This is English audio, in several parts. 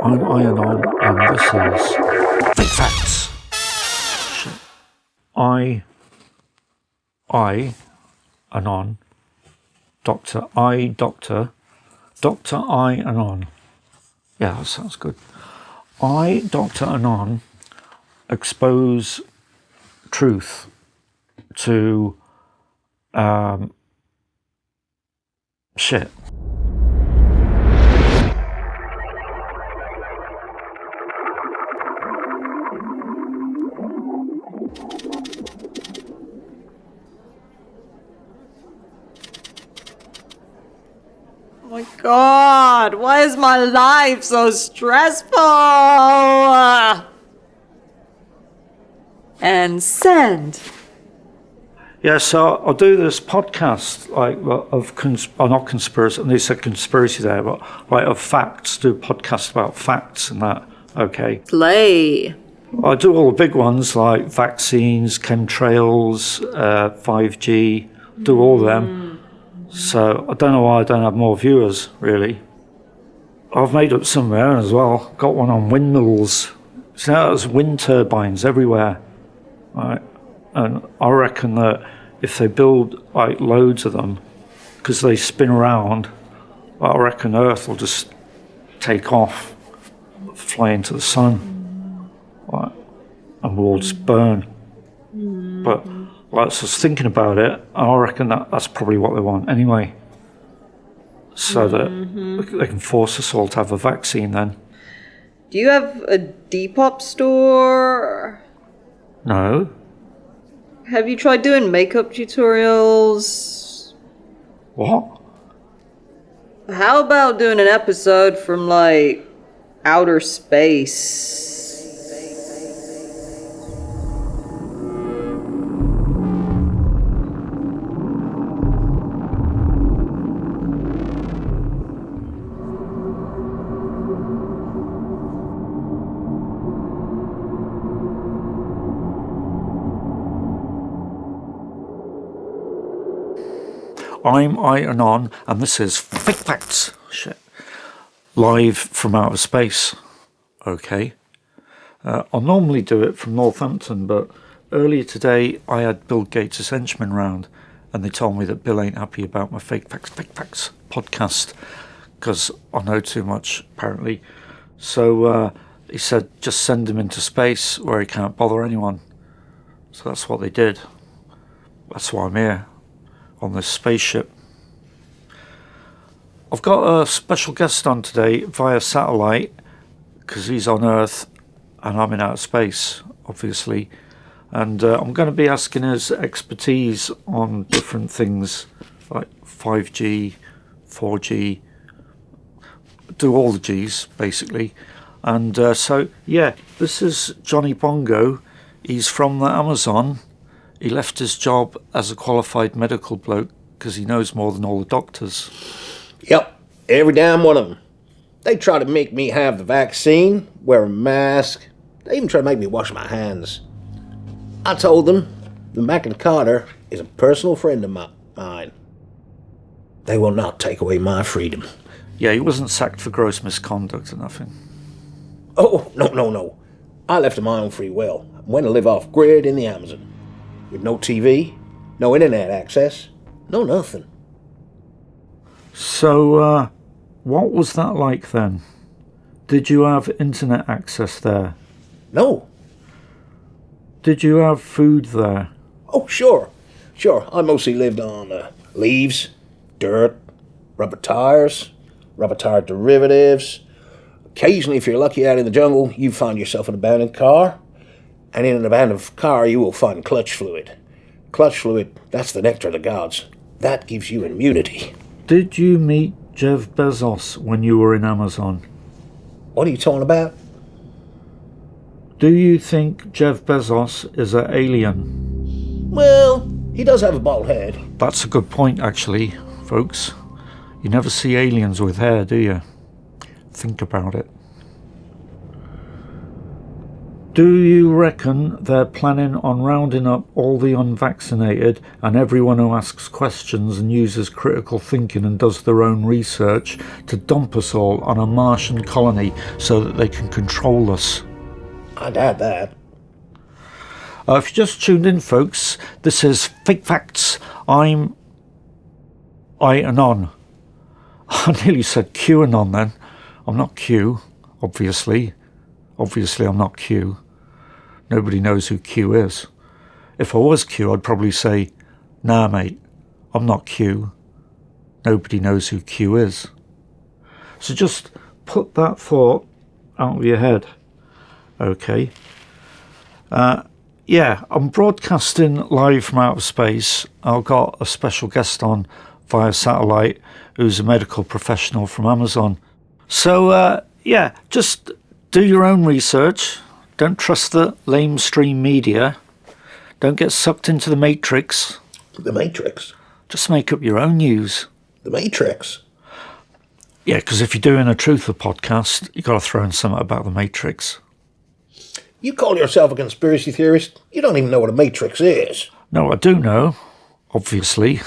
I'm i-anon, and this is Big Facts. Shit. I-anon, Dr. I-anon. Yeah, that sounds good. Dr. Anon, expose truth to shit. Oh my God, why is my life so stressful? And send. Yeah, so I'll do this podcast not conspiracy, and they said conspiracy there, but like of facts, do a podcast about facts and that, okay? Play. I do all the big ones like vaccines, chemtrails, 5G, do all them. So I don't know why I don't have more viewers, really. I've made up some there as well. Got one on windmills. So there's wind turbines everywhere, right? And I reckon that if they build like loads of them, because they spin around, I reckon Earth will just take off, fly into the sun, right? And we'll all just burn. But like, I was thinking about it, I reckon that's probably what they want anyway. So that they can force us all to have a vaccine then. Do you have a Depop store? No. Have you tried doing makeup tutorials? What? How about doing an episode from, like, outer space? I'm i-anon, and this is Fake Facts. Shit. Live from outer space. Okay. I'll normally do it from Northampton, but earlier today I had Bill Gates' henchmen round, and they told me that Bill ain't happy about my Fake Facts podcast, because I know too much, apparently. So he said, just send him into space where he can't bother anyone. So that's what they did. That's why I'm here, on this spaceship. I've got a special guest on today via satellite, because he's on Earth and I'm in outer space, obviously. And I'm going to be asking his expertise on different things like 5G, 4G, do all the Gs basically. And so yeah, this is Johnny Bongo. He's from the Amazon. He left his job as a qualified medical bloke because he knows more than all the doctors. Yep, every damn one of them. They try to make me have the vaccine, wear a mask. They even try to make me wash my hands. I told them the Mackin Carter is a personal friend of mine. They will not take away my freedom. Yeah, he wasn't sacked for gross misconduct or nothing. Oh, no. I left of my own free will. I went to live off-grid in the Amazon. With no TV, no internet access, no nothing. So, what was that like then? Did you have internet access there? No. Did you have food there? Oh, sure. I mostly lived on leaves, dirt, rubber tires, rubber tire derivatives. Occasionally, if you're lucky out in the jungle, you find yourself an abandoned car. And in an abandoned car, you will find clutch fluid. Clutch fluid, that's the nectar of the gods. That gives you immunity. Did you meet Jeff Bezos when you were in Amazon? What are you talking about? Do you think Jeff Bezos is an alien? Well, he does have a bald head. That's a good point, actually, folks. You never see aliens with hair, do you? Think about it. Do you reckon they're planning on rounding up all the unvaccinated and everyone who asks questions and uses critical thinking and does their own research to dump us all on a Martian colony so that they can control us? I doubt that. If you just tuned in, folks, this is Fake Facts. I'm i-anon. I nearly said QAnon then. I'm not Q, obviously. Obviously, I'm not Q. Nobody knows who Q is. If I was Q, I'd probably say, nah, mate, I'm not Q. Nobody knows who Q is. So just put that thought out of your head. Okay. Yeah, I'm broadcasting live from outer space. I've got a special guest on via satellite who's a medical professional from Amazon. So, yeah, just do your own research. Don't trust the lamestream media. Don't get sucked into the Matrix. The Matrix? Just make up your own news. The Matrix? Yeah, because if you're doing a Truther podcast, you got to throw in something about the Matrix. You call yourself a conspiracy theorist? You don't even know what a Matrix is. No, I do know, obviously.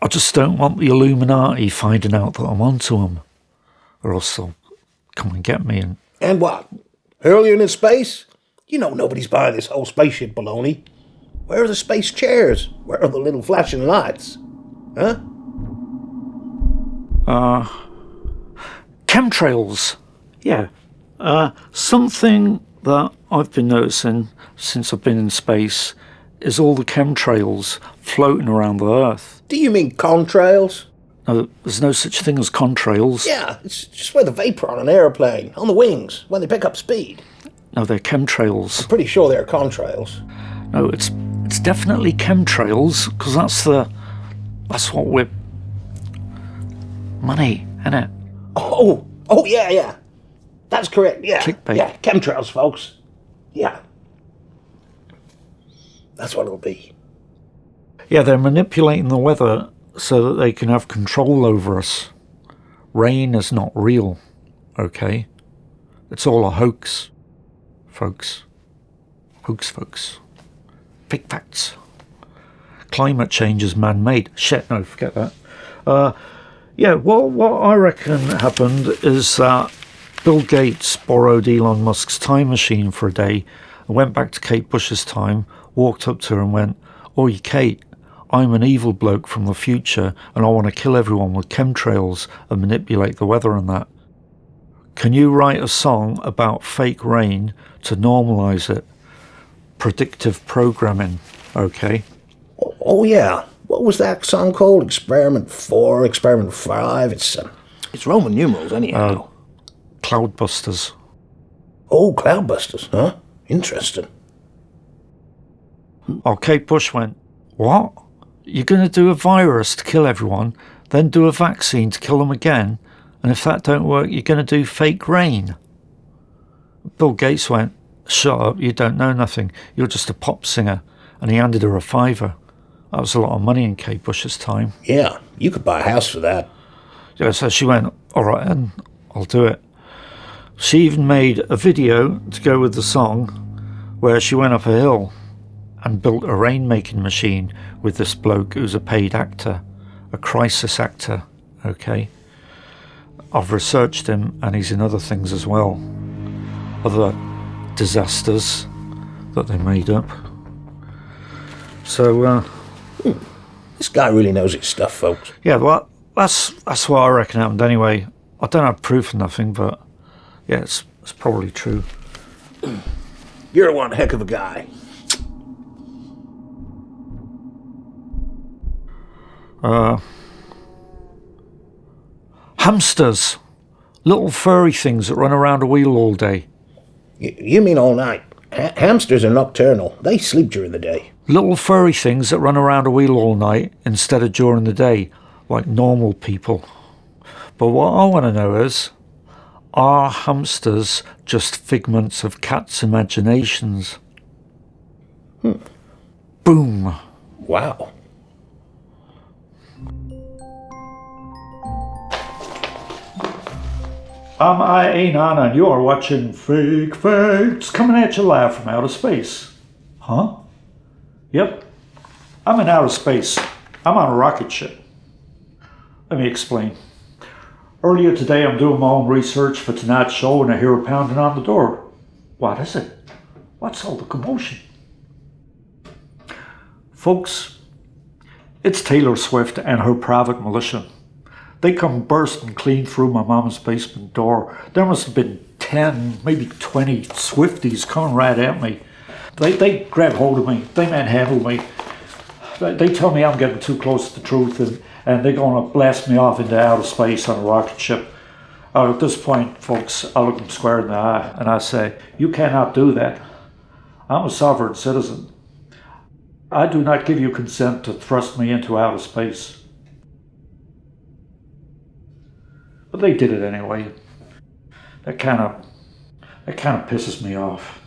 I just don't want the Illuminati finding out that I'm onto them. Or else they'll come and get me. And what? Hurl you into space? You know nobody's buying this whole spaceship baloney. Where are the space chairs? Where are the little flashing lights? Huh? Chemtrails. Yeah. Something that I've been noticing since I've been in space is all the chemtrails floating around the Earth. Do you mean contrails? No, there's no such thing as contrails. Yeah, it's just where the vapor on an airplane, on the wings, when they pick up speed. No, they're chemtrails. I'm pretty sure they're contrails. No, it's definitely chemtrails, because that's what we're... Money, innit? Oh, yeah. That's correct, yeah. Clickbait. Yeah, chemtrails, folks. Yeah. That's what it'll be. Yeah, they're manipulating the weather so that they can have control over us. Rain is not real, okay? It's all a hoax, folks. Hoax. Fake facts. Climate change is man-made. Shit, no, forget that. Yeah, what I reckon happened is that Bill Gates borrowed Elon Musk's time machine for a day and went back to Kate Bush's time, walked up to her and went, "Oi, Kate, I'm an evil bloke from the future and I want to kill everyone with chemtrails and manipulate the weather and that. Can you write a song about fake rain to normalise it? Predictive programming, okay?" Oh, yeah. What was that song called? Experiment 4, Experiment 5? It's Roman numerals, anyhow. Cloudbusters. Oh, Cloudbusters, huh? Interesting. Oh, Kate Bush went, "What? You're going to do a virus to kill everyone, then do a vaccine to kill them again, and if that don't work, you're going to do fake rain?" Bill Gates went, "Shut up, you don't know nothing. You're just a pop singer." And he handed her a $5. That was a lot of money in Kate Bush's time. Yeah, you could buy a house for that. Yeah, so she went, "All right, then, I'll do it." She even made a video to go with the song where she went up a hill and built a rain-making machine with this bloke who's a paid actor, a crisis actor, okay? I've researched him and he's in other things as well. Other disasters that they made up. So, This guy really knows his stuff, folks. yeah, well, that's what I reckon happened anyway. I don't have proof of nothing, but yeah, it's probably true. You're one heck of a guy. Hamsters. Little furry things that run around a wheel all day. You mean all night? Hamsters are nocturnal. They sleep during the day. Little furry things that run around a wheel all night instead of during the day, like normal people. But what I want to know is, are hamsters just figments of cats' imaginations? Boom. Wow. I'm i-anon and you're watching Fake Facts coming at you live from outer space. Huh? Yep. I'm in outer space. I'm on a rocket ship. Let me explain. Earlier today I'm doing my own research for tonight's show and I hear a pounding on the door. What is it? What's all the commotion? Folks, it's Taylor Swift and her private militia. They come bursting clean through my mama's basement door. There must have been 10, maybe 20 Swifties coming right at me. They grab hold of me. They manhandle me. They tell me I'm getting too close to the truth and they're going to blast me off into outer space on a rocket ship. At this point, folks, I look them square in the eye and I say, you cannot do that. I'm a sovereign citizen. I do not give you consent to thrust me into outer space. But they did it anyway. That kind of pisses me off.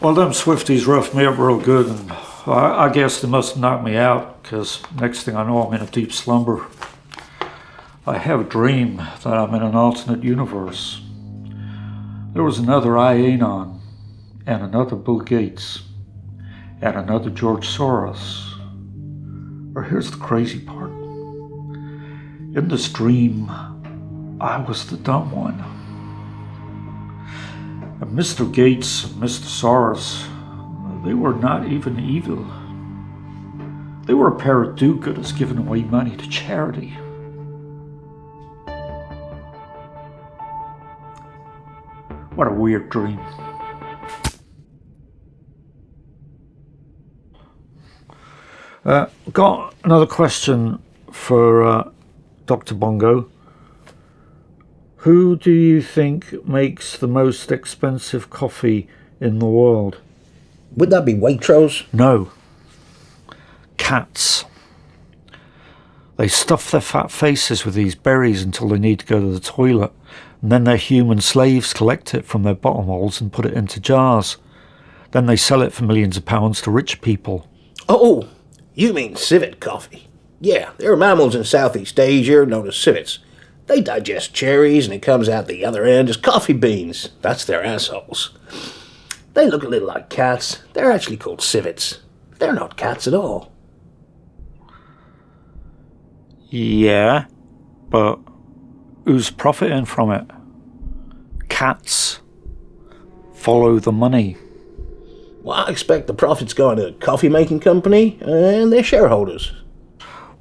Well, them Swifties roughed me up real good, and I guess they must have knocked me out, because next thing I know, I'm in a deep slumber. I have a dream that I'm in an alternate universe. There was another i-anon, and another Bill Gates, and another George Soros. Or here's the crazy part. In this dream, I was the dumb one. And Mr. Gates and Mr. Soros, they were not even evil. They were a pair of do-gooders giving away money to charity. What a weird dream. Got another question for Dr. Bongo. Who do you think makes the most expensive coffee in the world? Would that be Waitrose? No. Cats. They stuff their fat faces with these berries until they need to go to the toilet, and then their human slaves collect it from their bottom holes and put it into jars. Then they sell it for millions of pounds to rich people. Oh, you mean civet coffee? Yeah, there are mammals in Southeast Asia known as civets. They digest cherries and it comes out the other end as coffee beans. That's their assholes. They look a little like cats. They're actually called civets. They're not cats at all. Yeah, but who's profiting from it? Cats. Follow the money. Well, I expect the profit's going to a coffee-making company and their shareholders.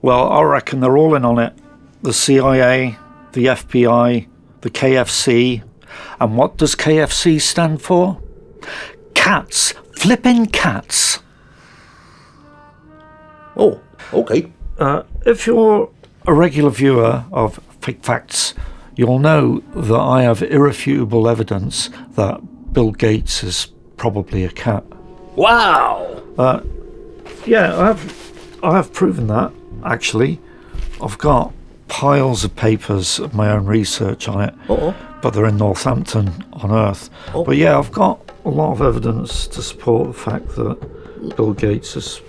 Well, I reckon they're all in on it. The CIA, the FBI, the KFC. And what does KFC stand for? Cats. Flippin' cats. Oh, okay. If you're a regular viewer of Fake Facts, you'll know that I have irrefutable evidence that Bill Gates is probably a cat. Wow! Yeah, I have proven that, actually. I've got piles of papers of my own research on it, but they're in Northampton on Earth. But yeah, I've got a lot of evidence to support the fact that Bill Gates is...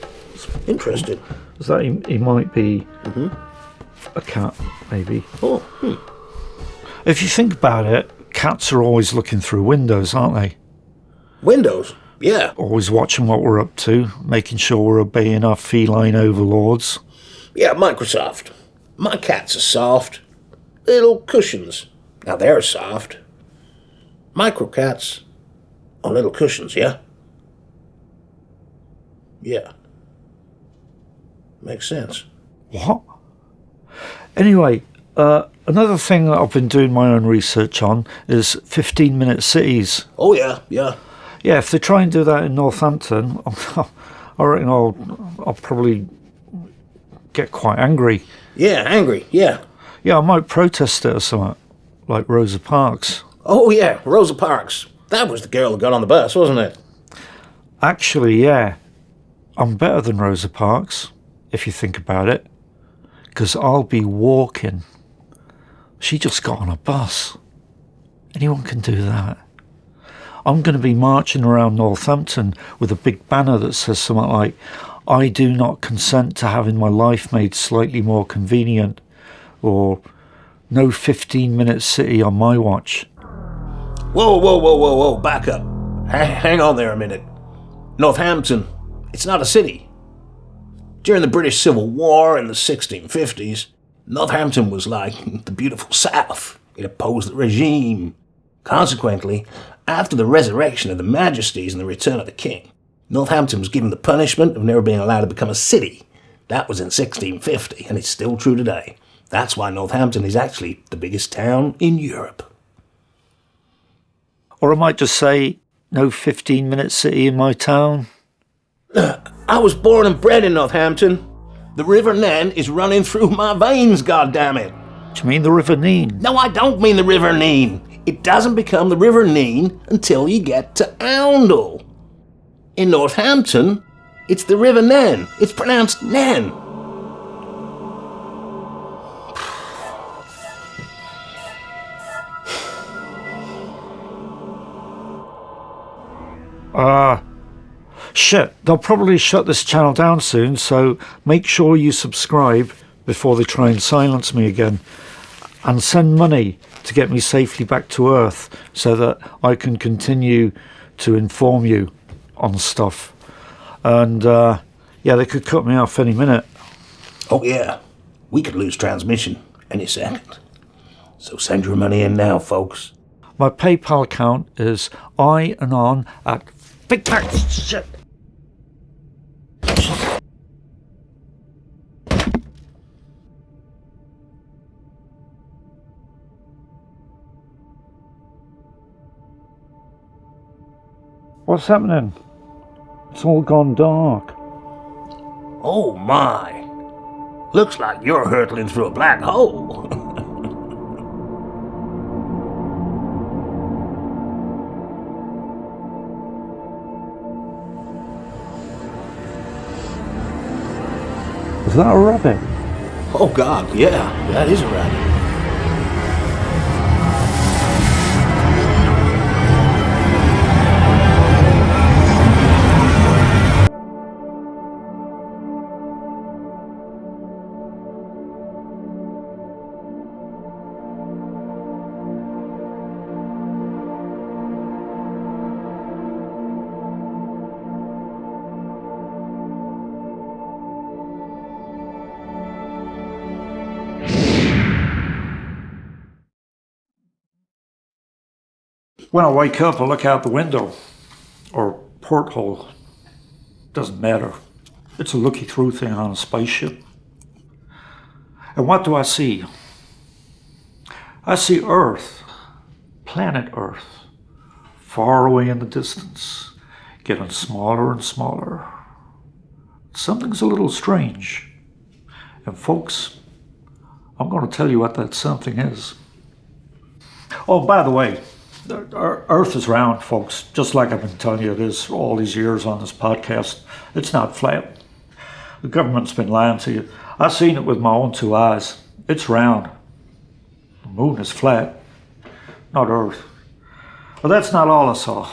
Interesting. Is that he might be a cat, maybe. If you think about it, cats are always looking through windows, aren't they? Windows? Yeah. Always watching what we're up to, making sure we're obeying our feline overlords. Yeah, Microsoft. My cats are soft. Little cushions. Now they're soft. Micro cats on little cushions, yeah? Yeah. Makes sense. What? Anyway, another thing that I've been doing my own research on is 15-minute cities. Oh, yeah, yeah. Yeah, if they try and do that in Northampton, I reckon I'll probably get quite angry. Yeah, angry, yeah. Yeah, I might protest it or something, like Rosa Parks. Oh, yeah, Rosa Parks. That was the girl that got on the bus, wasn't it? Actually, yeah. I'm better than Rosa Parks, if you think about it. Because I'll be walking. She just got on a bus. Anyone can do that. I'm going to be marching around Northampton with a big banner that says something like, I do not consent to having my life made slightly more convenient, or no 15-minute city on my watch. Whoa, back up. Hang on there a minute. Northampton, it's not a city. During the British Civil War in the 1650s, Northampton was like the beautiful South. It opposed the regime. Consequently, after the resurrection of the Majesties and the return of the King, Northampton was given the punishment of never being allowed to become a city. That was in 1650, and it's still true today. That's why Northampton is actually the biggest town in Europe. Or I might just say, no 15-minute city in my town. I was born and bred in Northampton. The River Nen is running through my veins, goddammit. Do you mean the River Nene? No, I don't mean the River Nene. It doesn't become the River Nene until you get to Oundle. In Northampton, it's the River Nen. It's pronounced Nen. Shit, they'll probably shut this channel down soon, so make sure you subscribe before they try and silence me again. And send money to get me safely back to Earth so that I can continue to inform you on stuff. And, yeah, they could cut me off any minute. Oh, yeah. We could lose transmission any second. So send your money in now, folks. My PayPal account is i-anon at Big Pack Shit. What's happening? It's all gone dark. Oh, my. Looks like you're hurtling through a black hole. Is that a rabbit? Oh, God, yeah. That is a rabbit. When I wake up, I look out the window, or porthole. Doesn't matter. It's a looky through thing on a spaceship. And what do I see? I see Earth, planet Earth, far away in the distance, getting smaller and smaller. Something's a little strange. And folks, I'm going to tell you what that something is. Oh, by the way, Earth is round, folks, just like I've been telling you it is all these years on this podcast. It's not flat. The government's been lying to you. I've seen it with my own two eyes. It's round. The moon is flat, not Earth. But that's not all I saw.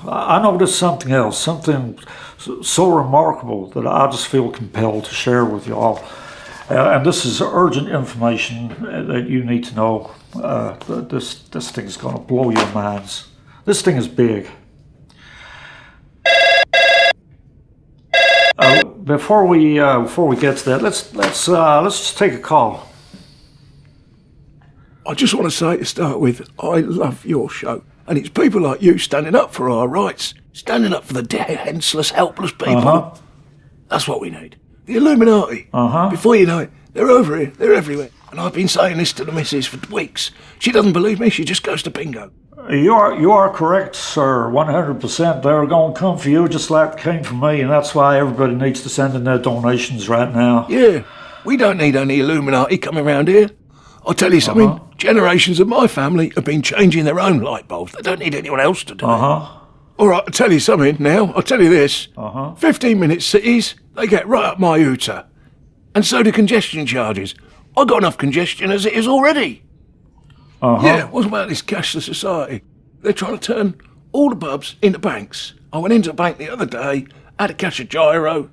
I noticed something else, something so remarkable that I just feel compelled to share with you all. And this is urgent information that you need to know. This thing's going to blow your minds. This thing is big. Before we get to that, let's just take a call. I just want to say to start with, I love your show. And it's people like you standing up for our rights, standing up for the defenceless, helpless people. That's what we need. The Illuminati. Before you know it, they're over here, they're everywhere. And I've been saying this to the missus for weeks. She doesn't believe me, she just goes to bingo. You are correct, sir, 100%. They're going to come for you just like they came for me, and that's why everybody needs to send in their donations right now. Yeah, we don't need any Illuminati coming around here. I'll tell you something, generations of my family have been changing their own light bulbs. They don't need anyone else to do it. All right, I'll tell you something now. I'll tell you this. 15-minute cities, they get right up my hooter. And so do congestion charges. I've got enough congestion as it is already. Yeah, what about this cashless society? They're trying to turn all the pubs into banks. I went into a bank the other day, had to cash a gyro,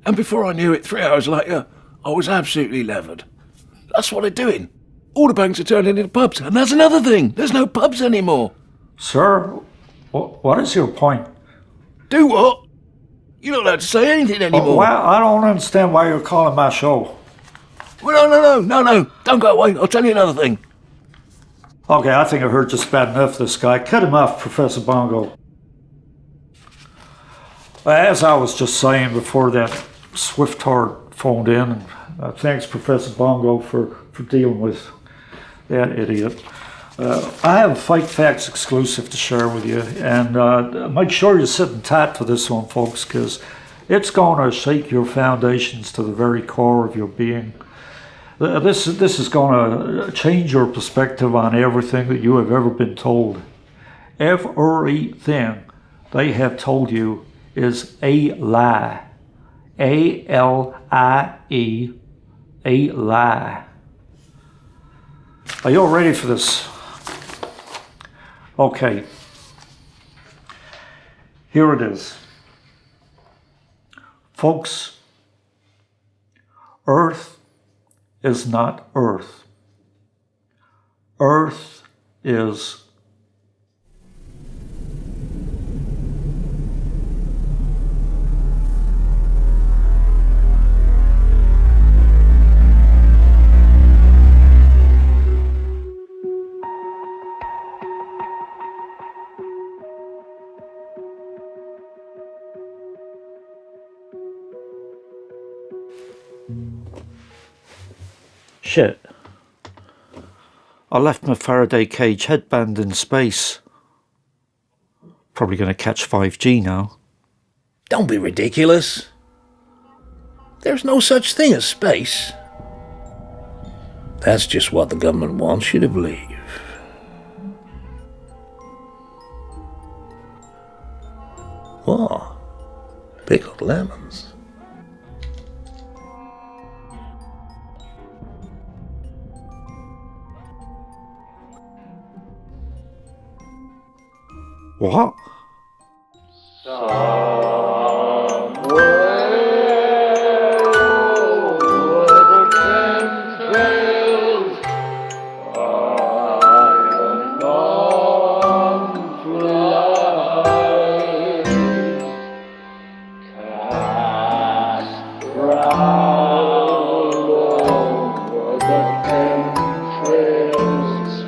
and before I knew it, 3 hours later, I was absolutely levered. That's what they're doing. All the banks are turning into pubs, and that's another thing. There's no pubs anymore. Sir, what is your point? Do what? You're not allowed to say anything anymore. Well, I don't understand why you're calling my show. Well, no. Don't go away. I'll tell you another thing. Okay, I think I heard just bad enough of this guy. Cut him off, Professor Bongo. As I was just saying before that Swiftard phoned in, and thanks, Professor Bongo, for dealing with that idiot. I have a Fight Facts exclusive to share with you, and make sure you're sitting tight for this one, folks, because it's going to shake your foundations to the very core of your being. This is going to change your perspective on everything that you have ever been told. Everything they have told you is a lie. A-L-I-E, a lie. Are you all ready for this? Okay. Here it is. Folks, Earth is not Earth. Earth is shit. I left my Faraday cage headband in space. Probably going to catch 5G now. Don't be ridiculous. There's no such thing as space. That's just what the government wants you to believe. What? Pickled lemons. What? Trails,